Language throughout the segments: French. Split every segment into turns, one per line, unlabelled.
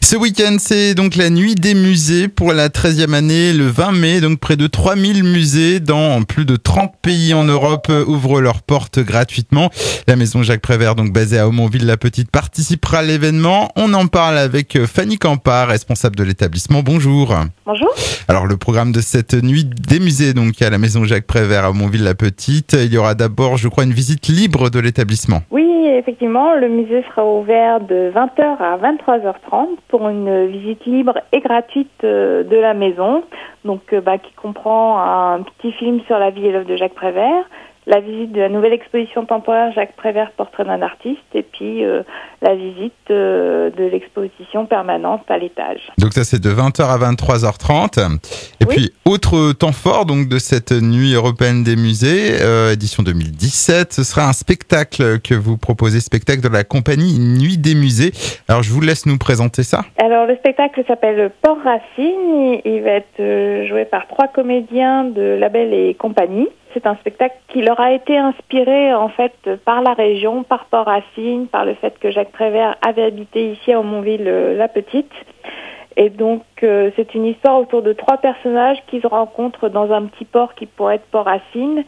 Ce week-end, c'est donc la nuit des musées pour la 13e année, le 20 mai. Donc près de 3000 musées dans plus de 30 pays en Europe ouvrent leurs portes gratuitement. La maison Jacques Prévert, donc basée à Aumonville-la-Petite, participera à l'événement. On en parle avec Fanny Campa, responsable de l'établissement. Bonjour.
Bonjour.
Alors le programme de cette nuit des musées, donc à la maison Jacques Prévert à Aumonville-la-Petite, il y aura d'abord, je crois, une visite libre de l'établissement.
Oui, effectivement, le musée sera ouvert de 20h à 23h30 pour une visite libre et gratuite de la maison, donc qui comprend un petit film sur la vie et l'œuvre de Jacques Prévert, la visite de la nouvelle exposition temporaire Jacques Prévert, portrait d'un artiste, et puis la visite de l'exposition permanente à l'étage.
Donc ça, c'est de 20h à 23h30. Et
oui.
puis, autre temps fort donc de cette nuit européenne des musées, édition 2017, ce sera un spectacle que vous proposez, spectacle de la compagnie Nuit des musées. Alors, je vous laisse nous présenter ça.
Alors, le spectacle s'appelle Port Racine. Il va être joué par 3 comédiens de Label et compagnie. C'est un spectacle qui leur a été inspiré en fait par la région, par Port Racine, par le fait que Jacques Prévert avait habité ici à Aumonville-la-Petite. Et donc c'est une histoire autour de 3 personnages qui se rencontrent dans un petit port qui pourrait être Port Racine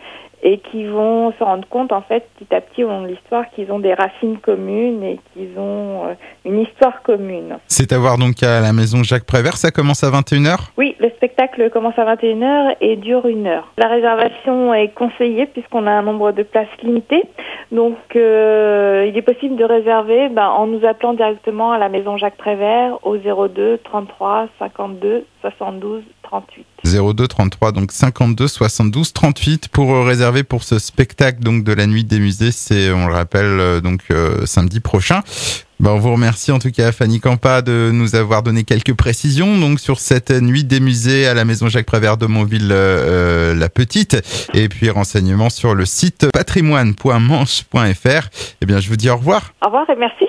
et qui vont se rendre compte en fait petit à petit au long de l'histoire qu'ils ont des racines communes et qu'ils ont une histoire commune.
C'est à voir donc à la maison Jacques Prévert, ça commence à 21h ?
Oui, le spectacle commence à 21h et dure 1 heure. La réservation est conseillée puisqu'on a un nombre de places limité. Donc il est possible de réserver en nous appelant directement à la maison Jacques Prévert au 02 33 52 72 38.
02 33 donc 52 72 38 pour réserver pour ce spectacle donc de la nuit des musées, c'est, on le rappelle, samedi prochain. On vous remercie en tout cas Fanny Campa de nous avoir donné quelques précisions donc sur cette nuit des musées à la maison Jacques Prévert de Aumonville-la-Petite, et puis renseignements sur le site patrimoine.manche.fr. Eh bien, je vous dis au revoir.
Au revoir et merci.